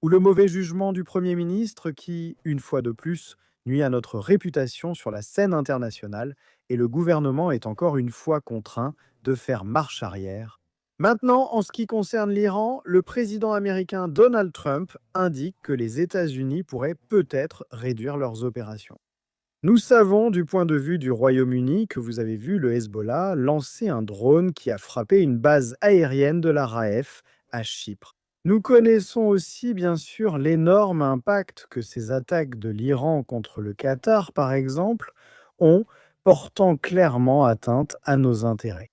Ou le mauvais jugement du Premier ministre qui, une fois de plus, nuit à notre réputation sur la scène internationale et le gouvernement est encore une fois contraint de faire marche arrière. Maintenant, en ce qui concerne l'Iran, le président américain Donald Trump indique que les États-Unis pourraient peut-être réduire leurs opérations. Nous savons du point de vue du Royaume-Uni que vous avez vu le Hezbollah lancer un drone qui a frappé une base aérienne de la RAF à Chypre. Nous connaissons aussi bien sûr l'énorme impact que ces attaques de l'Iran contre le Qatar, par exemple, ont, portant clairement atteinte à nos intérêts.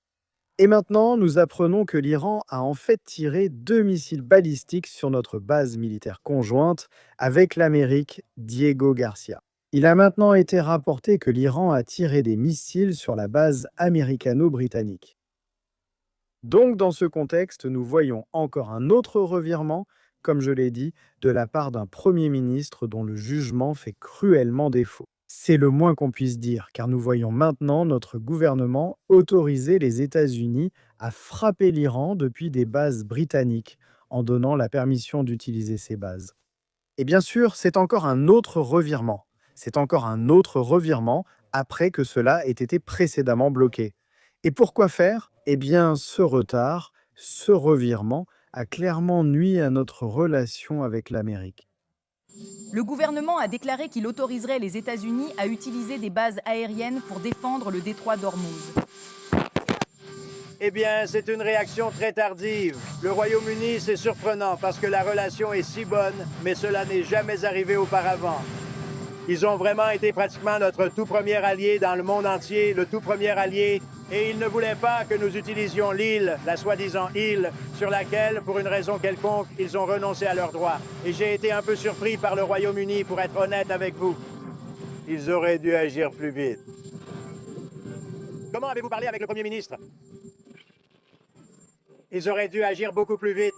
Et maintenant, nous apprenons que l'Iran a en fait tiré 2 missiles balistiques sur notre base militaire conjointe avec l'Amérique, Diego Garcia. Il a maintenant été rapporté que l'Iran a tiré des missiles sur la base américano-britannique. Donc, dans ce contexte, nous voyons encore un autre revirement, comme je l'ai dit, de la part d'un Premier ministre dont le jugement fait cruellement défaut. C'est le moins qu'on puisse dire, car nous voyons maintenant notre gouvernement autoriser les États-Unis à frapper l'Iran depuis des bases britanniques, en donnant la permission d'utiliser ces bases. Et bien sûr, c'est encore un autre revirement. C'est encore un autre revirement après que cela ait été précédemment bloqué. Et pourquoi faire? Eh bien, ce retard, ce revirement a clairement nui à notre relation avec l'Amérique. Le gouvernement a déclaré qu'il autoriserait les États-Unis à utiliser des bases aériennes pour défendre le détroit d'Ormuz. Eh bien, c'est une réaction très tardive. Le Royaume-Uni, c'est surprenant parce que la relation est si bonne, mais cela n'est jamais arrivé auparavant. Ils ont vraiment été pratiquement notre tout premier allié dans le monde entier, le tout premier allié, et ils ne voulaient pas que nous utilisions l'île, la soi-disant île, sur laquelle, pour une raison quelconque, ils ont renoncé à leurs droits. Et j'ai été un peu surpris par le Royaume-Uni, pour être honnête avec vous. Ils auraient dû agir plus vite. Comment avez-vous parlé avec le Premier ministre? Ils auraient dû agir beaucoup plus vite.